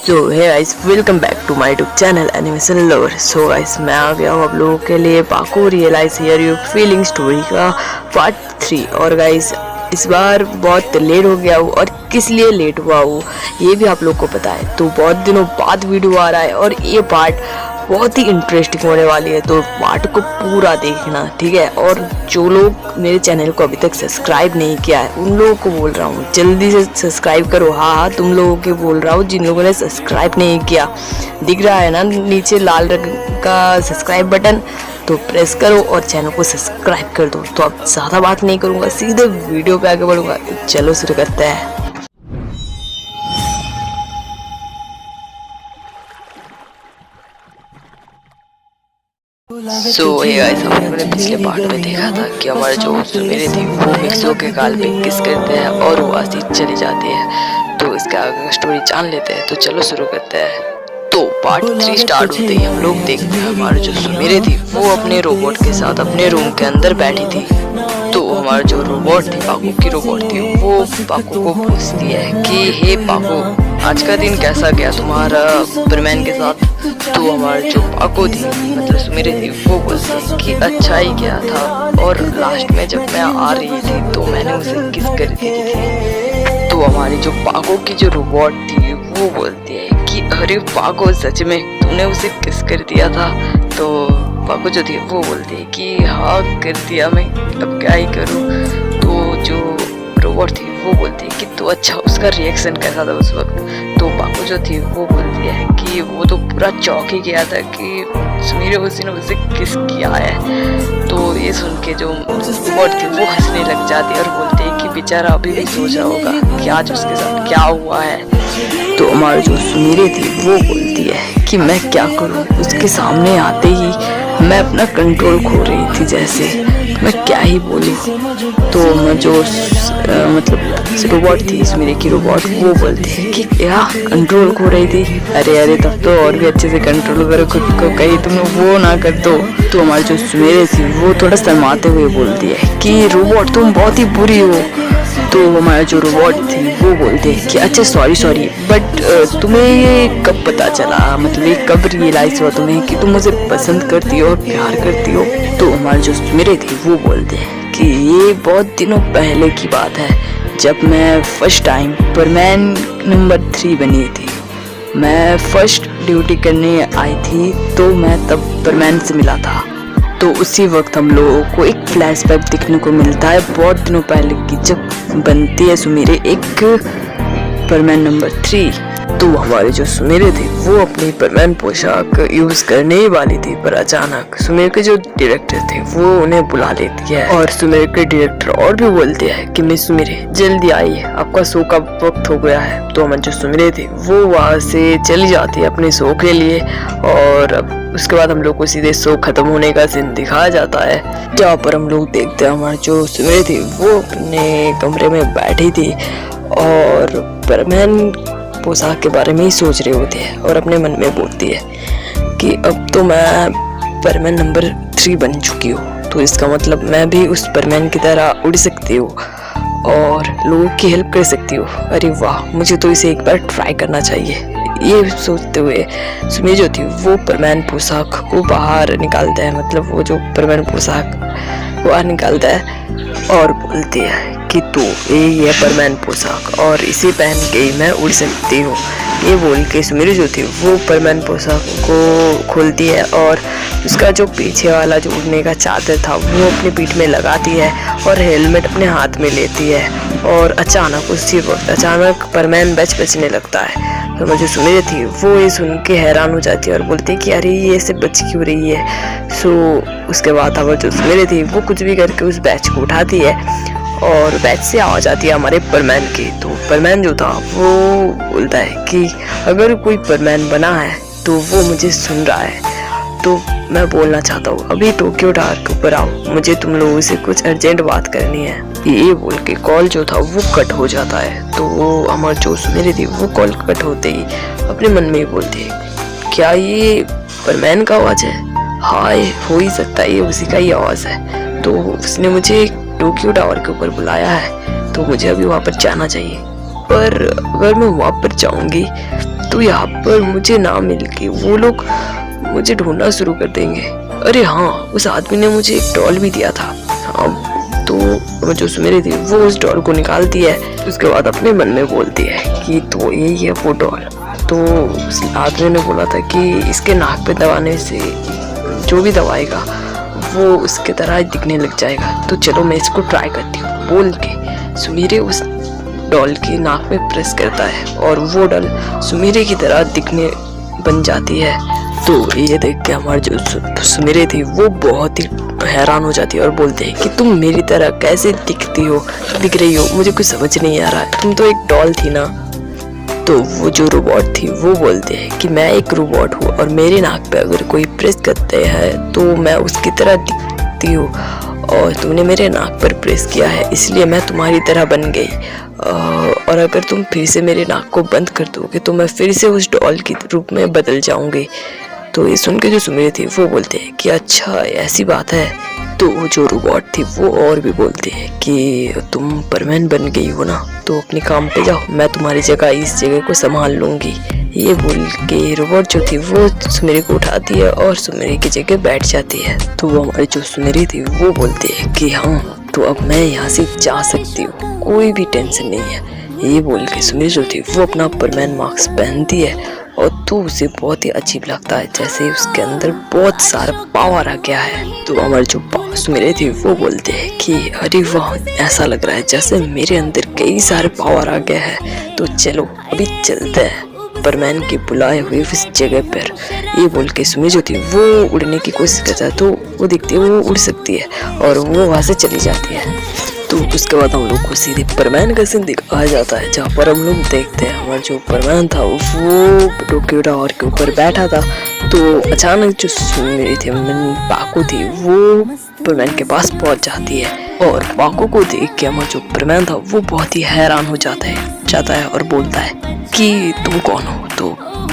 So hey guys, welcome back to my YouTube channel animation lover. So guys, मैं आ गया हूँ आप लोगों के लिए Paco realise here your feeling story का पार्ट 3। और गाइस, इस बार बहुत लेट हो गया हूँ, और किस लिए लेट हुआ हूँ ये भी आप लोग को पता है। तो बहुत दिनों बाद वीडियो आ रहा है और ये पार्ट बहुत ही इंटरेस्टिंग होने वाली है, तो पार्ट को पूरा देखना, ठीक है। और जो लोग मेरे चैनल को अभी तक सब्सक्राइब नहीं किया है उन लोगों को बोल रहा हूँ जल्दी से सब्सक्राइब करो। हाँ, तुम लोगों के बोल रहा हूँ जिन लोगों ने सब्सक्राइब नहीं किया। दिख रहा है ना नीचे लाल रंग का सब्सक्राइब बटन, तो प्रेस करो और चैनल को सब्सक्राइब कर दो। तो अब ज़्यादा बात नहीं करूँगा, सीधे वीडियो पे आगे बढ़ूँगा। चलो शुरू करते हैं। सो हे गाइस, हम लोगों ने पिछले पार्ट में देखा था कि हमारे जो सुमेरे थी वो मिक्सो के गाल पे किस करते हैं और वो आसी चली जाती है। तो इसका आगे का स्टोरी जान लेते हैं, तो चलो शुरू करते हैं। तो पार्ट 3 स्टार्ट होते ही हम लोग देखते हैं हमारे जो सुमेरे थी वो अपने रोबोट के साथ अपने रूम के अंदर बैठी थी। तो हमारा जो रोबोट थी, पाको की रोबोट थी, वो पाको को पूछती है कि हे पाको, आज का दिन कैसा गया तुम्हारा सुपरमैन के साथ। तो हमारी जो पाको थी, मतलब सुमेरे थी, वो बोलती है कि अच्छा ही गया था, और लास्ट में जब मैं आ रही थी तो मैंने उसे किस कर दी थी। तो हमारी जो पाको की जो रोबोट थी वो बोलती है कि अरे पाको, सच में तूने उसे किस कर दिया था। तो पाको जो थी वो बोलती है कि हाँ कर दिया, मैं अब क्या ही करूँ। तो जो रोबोट थी वो बोलती है कि तो अच्छा, उसका रिएक्शन कैसा था उस वक्त। तो पाको जो थी वो बोलती है कि वो तो पूरा चौंक ही गया था कि सुमेरे उसी ने उसे किस किया है। तो ये सुन के जो रोबोट थी वो हंसने लग जाती है और बोलती है कि बेचारा अभी भी सोच रहा होगा कि आज उसके साथ क्या हुआ है। तो हमारी जो सुमेरे थी वो बोलती है कि मैं क्या करूं, उसके सामने आते ही मैं अपना कंट्रोल खो रही थी, जैसे मैं क्या ही बोलूं। तो मैं जो मतलब रोबोट थी, सुमेरे की रोबोट, वो बोलती है कि क्या कंट्रोल खो रही थी। अरे अरे, तब तो और भी अच्छे से कंट्रोल करो खुद को, कहीं तुम वो ना कर दो। तो हमारी जो सुमेरे थी वो थोड़ा शर्माते हुए बोलती है कि रोबोट तुम बहुत ही बुरी हो। तो हमारा जो रोबोट थी वो बोलते हैं कि अच्छा सॉरी, बट तुम्हें ये कब पता चला, मतलब ये कब रियलाइज हुआ तुम्हें कि तुम मुझे पसंद करती हो और प्यार करती हो। तो हमारे जो सुमेरे थी वो बोलते हैं कि ये बहुत दिनों पहले की बात है, जब मैं फर्स्ट टाइम सुपरमैन नंबर 3 बनी थी। मैं फर्स्ट ड्यूटी करने आई थी, तो मैं तब सुपरमैन से मिला था। तो उसी वक्त हम लोगों को एक फ्लैशबैक देखने को मिलता है बहुत दिनों पहले की, जब बनती है सुमेरे एक सुपरमैन नंबर 3। तो हमारे जो सुमेरे थे वो अपनी सुपरमैन पोशाक यूज करने ही वाली थी, पर अचानक सुमेरे के जो डायरेक्टर थे वो उन्हें बुला लेती है। और सुमेरे के डायरेक्टर और भी बोलते हैं कि मिस सुमेरे जल्दी आइए, आपका शो का वक्त हो गया है। तो हमारे जो सुमेरे थे वो वहाँ से चली जाती है अपने शो के लिए, और उसके बाद हम लोग को सीधे शो खत्म होने का सीन दिखाया जाता है, जहाँ पर हम लोग देखते हैं हमारे जो सुमेरे थी वो अपने कमरे में बैठी थी और सुपरमैन पोशाक के बारे में ही सोच रहे होते हैं, और अपने मन में बोलती है कि अब तो मैं सुपरमैन नंबर 3 बन चुकी हूँ, तो इसका मतलब मैं भी उस सुपरमैन की तरह उड़ सकती हूँ और लोगों की हेल्प कर सकती हूँ। अरे वाह, मुझे तो इसे एक बार ट्राई करना चाहिए। ये सोचते हुए सुमेरे जो थी वो सुपरमैन पोशाक को बाहर निकालता है, मतलब वो जो सुपरमैन पोशाक बाहर निकालता है और बोलती है कि तो ये सुपरमैन पोशाक, और इसे पहन के ही मैं उड़ सकती हूँ। ये बोल के सुमेरे जो थी वो सुपरमैन पोशाक को खोलती है, और उसका जो पीछे वाला जो उड़ने का चादर था वो अपनी पीठ में लगाती है और हेलमेट अपने हाथ में लेती है। और अचानक उसी वक्त सुपरमैन बचने लगता है। तो मुझे सुमेरे थी वो ये सुन के हैरान हो जाती है और बोलती है कि अरे ये ऐसे बच क्यों रही है। सो उसके बाद अब जो सुमेरे थी वो कुछ भी करके उस बैच को उठाती है, और बैच से आवाज आती है हमारे सुपरमैन की। तो सुपरमैन जो था वो बोलता है कि अगर कोई सुपरमैन बना है तो वो मुझे सुन रहा है, तो मैं बोलना चाहता हूँ अभी टोक्यो टावर के ऊपर आओ, मुझे तुम लोगों से कुछ अर्जेंट बात करनी है। ये बोल के कॉल जो था वो कट हो जाता है। तो वो हमारे जो सुमेरे थी वो कॉल कट होते ही अपने मन में ही बोलती है, क्या ये सुपरमैन का आवाज है? हाँ, हो ही सकता है ये उसी का ही आवाज है। तो उसने मुझे टोक्यो टावर के ऊपर बुलाया है, तो मुझे अभी वहाँ पर जाना चाहिए, पर अगर मैं वहाँ पर जाऊँगी तो यहाँ पर मुझे ना मिल के वो लोग मुझे ढूंढना शुरू कर देंगे। अरे हाँ, उस आदमी ने मुझे एक डॉल भी दिया था। हाँ, तो जो सुमेरी थी वो उस डॉल को निकालती है, उसके बाद अपने मन में बोलती है कि तो यही है वो डॉल। तो उस आदमी ने बोला था कि इसके नाक पे दबाने से जो भी दबाएगा वो उसके तरह दिखने लग जाएगा, तो चलो मैं इसको ट्राई करती हूँ बोल के सुमेरी उस डॉल के नाक में प्रेस करता है और वो डॉल सुमेरी की तरह दिखने बन जाती है। तो ये देख के हमारी जो सुमेरी थी वो बहुत ही हैरान हो जाती है और बोलते हैं कि तुम मेरी तरह कैसे दिख रही हो, मुझे कुछ समझ नहीं आ रहा है, तुम तो एक डॉल थी ना। तो वो जो रोबोट थी वो बोलते हैं कि मैं एक रोबोट हूँ और मेरे नाक पे अगर कोई प्रेस करते हैं तो मैं उसकी तरह दिखती हूँ, और तुमने मेरे नाक पर प्रेस किया है इसलिए मैं तुम्हारी तरह बन गई, और अगर तुम फिर से मेरे नाक को बंद कर दोगे तो मैं फिर से उस डॉल के रूप में बदल जाऊंगी। तो ये सुन के जो सुमेरी थी वो बोलते हैं कि अच्छा ऐसी बात है। तो वो जो रोबोट थी वो और भी बोलते हैं कि तुम परमानेंट बन गई हो ना, तो अपने काम पे जाओ, मैं तुम्हारी जगह इस जगह को संभाल लूंगी। ये बोल के रोबोट जो थी वो सुमेरी को उठाती है और सुमेरी की जगह बैठ जाती है। तो वो हमारी जो सुमेरी थी वो बोलती है कि हाँ, तो अब मैं यहाँ से जा सकती हूँ, कोई भी टेंशन नहीं है। ये बोल के सुमेरी जो थी वो अपना परमानेंट मास्क पहनती है और तो उसे बहुत ही अजीब लगता है, जैसे उसके अंदर बहुत सारा पावर आ गया है। तो हमारी जो सुमेरी थी वो बोलते हैं कि अरे वाह, ऐसा लग रहा है जैसे मेरे अंदर कई सारे पावर आ गया है, तो चलो अभी चलते हैं परमानेंट के बुलाए हुए उस जगह पर। ये बोल के सुमेरी जो थी वो उड़ने की कोशिश करता है, तो वो दिखती है वो उड़ सकती है और वो वहाँ से चली जाती है। तो उसके बाद हम लोग को सीधे परमानेंट का सीन दिखाया जाता है, जहाँ पर हम लोग देखते हैं हमारा जो परमानेंट था वो टोक्यो टावर के ऊपर बैठा था। तो अचानक जो सुमेरी थी पाको थी वो परमानेंट के पास पहुंच जाती है और पाको को देख के हमारा जो परमानेंट था वो बहुत ही हैरान हो जाता है और बोलता है कि तुम कौन हो। तो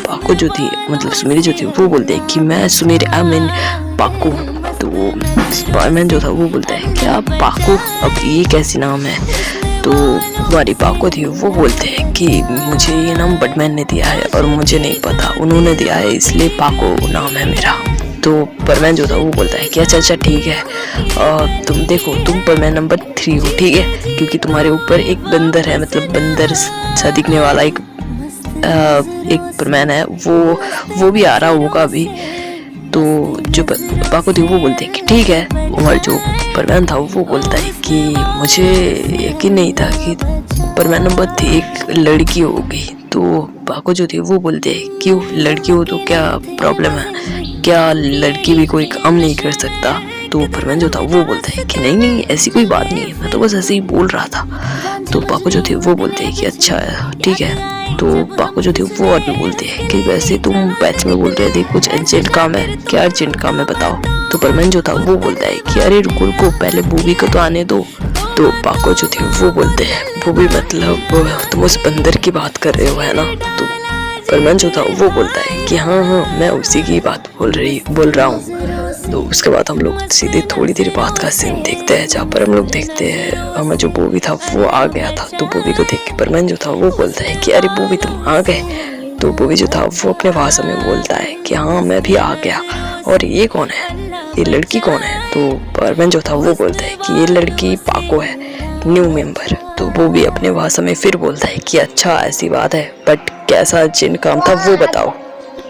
पाको जो थी मतलब सुमेरी जो थी वो बोलते हैं कि मैं सुमेरी पाको। तो परमानेंट जो था वो बोलता है क्या पाको, अब ये कैसी नाम है। तो हमारी पाको थी वो बोलते हैं कि मुझे ये नाम बटमैन ने दिया है और मुझे नहीं पता, उन्होंने दिया है इसलिए पाको नाम है मेरा। तो परमानेंट जो था वो बोलता है कि अच्छा ठीक है, तुम देखो तुम परमानेंट नंबर 3 हो, ठीक है, क्योंकि तुम्हारे ऊपर एक बंदर है, मतलब बंदर सा दिखने वाला एक परमानेंट है, वो भी आ रहा होगा अभी। तो जो पाको थी वो बोलते हैं कि ठीक है, और जो परमानेंट था वो बोलता है कि मुझे यकीन नहीं था कि परमानेंट नंबर 3 एक लड़की होगी। तो पाको जो थी वो बोलते हैं क्यों, लड़की हो तो क्या प्रॉब्लम है, क्या लड़की भी कोई काम नहीं कर सकता। तो परमानेंट जो था वो बोलता है कि नहीं ऐसी कोई बात नहीं है, मैं तो बस ऐसे ही बोल रहा था। तो पाको जो थे वो बोलते हैं कि अच्छा ठीक है। तो पाको जो थे वो और भी बोलते हैं कि वैसे तुम बैच में बोल रहे थे कुछ अर्जेंट काम है, क्या अर्जेंट काम है बताओ। तो परमानेंट जो था वो बोलता है कि अरे रुको पहले बूबी को तो आने दो। तो पाको जो थे वो बोलते हैं बूबी मतलब तुम उस बंदर की बात कर रहे हो है ना। तो परमानेंट जो था वो बोलता है कि हाँ मैं उसी की बात बोल रहा हूँ। तो उसके बाद हम लोग सीधे थोड़ी देर बाद का सीन देखते हैं, जहाँ पर हम लोग देखते हैं हमारा जो बूबी था वो आ गया था। तो बूबी को देख के परमानेंट जो था वो बोलता है कि अरे बूबी तुम आ गए। तो बूबी जो था वो अपने भाषा में बोलता है कि हाँ मैं भी आ गया, और ये कौन है, ये लड़की कौन है। तो परमानेंट जो था वो बोलता है कि ये लड़की पाको है, न्यू मेंबर। तो वो भी अपने भाषा में फिर बोलता है कि अच्छा ऐसी बात है, बट कैसा जिन काम था वो बताओ।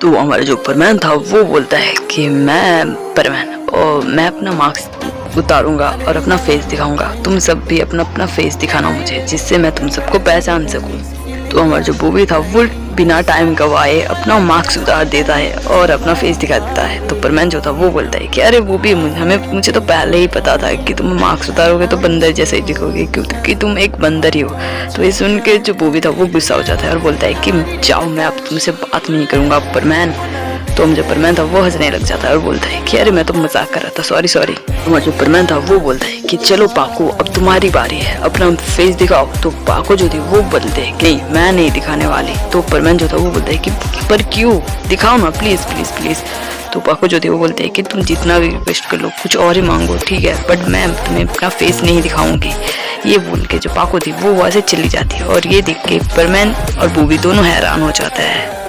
तो हमारा जो परमानेंट था वो बोलता है कि मैं परमानेंट और मैं अपना मास्क उतारूंगा और अपना फेस दिखाऊंगा, तुम सब भी अपना फेस दिखाना मुझे, जिससे मैं तुम सबको पहचान सकूं। तो हमारा जो बूबी था वो बिना टाइम गवाए अपना मास्क उतार देता है और अपना फेस दिखा देता है। तो परमानेंट जो था वो बोलता है कि अरे बूबी मुझे तो पहले ही पता था कि तुम मास्क उतारोगे तो बंदर जैसे ही दिखोगे, क्योंकि तुम एक बंदर ही हो। तो ये सुन के जो बूबी था वो गुस्सा हो जाता है और बोलता है कि जाओ मैं अब तुमसे बात नहीं करूंगा परमानेंट। तो हम जो परमानेंट था वो हंसने लग जाता है और बोलता है कि अरे मैं तो मजाक कर रहा था, सॉरी। हमारा जो परमानेंट था वो बोलता है कि चलो पाको अब तुम्हारी बारी है, अपना फेस दिखाओ। तो पाको जो थी वो बोलते हैं कि नहीं मैं नहीं दिखाने वाली। तो परमानेंट जो था वो बोलता है कि पर क्यों, दिखाओ ना प्लीज। तो पाको जो थे वो बोलते हैं कि तुम जितना भी रिक्वेस्ट कर लो, कुछ और ही मांगो ठीक है, बट मैं तुम्हें अपना फेस नहीं दिखाऊंगी। ये बोल के जो पाको थी वो वहाँ से चली जाती है और ये देख के परमानेंट और बूबी दोनों हैरान हो जाता है।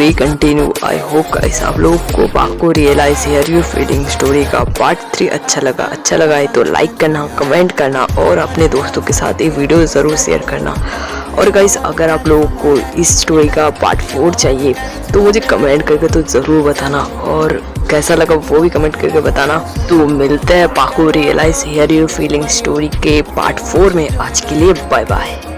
We continue. I hope guys आप लोगों को Paco realise here you feeling story का पार्ट 3 अच्छा लगा है तो लाइक करना, कमेंट करना और अपने दोस्तों के साथ ये वीडियो ज़रूर शेयर करना। और गाइस अगर आप लोगों को इस स्टोरी का पार्ट 4 चाहिए तो मुझे कमेंट करके तो ज़रूर बताना, और कैसा लगा वो भी कमेंट करके बताना। तो मिलते हैं Paco realise here you feeling story के पार्ट 4 में। आज के लिए बाय बाय।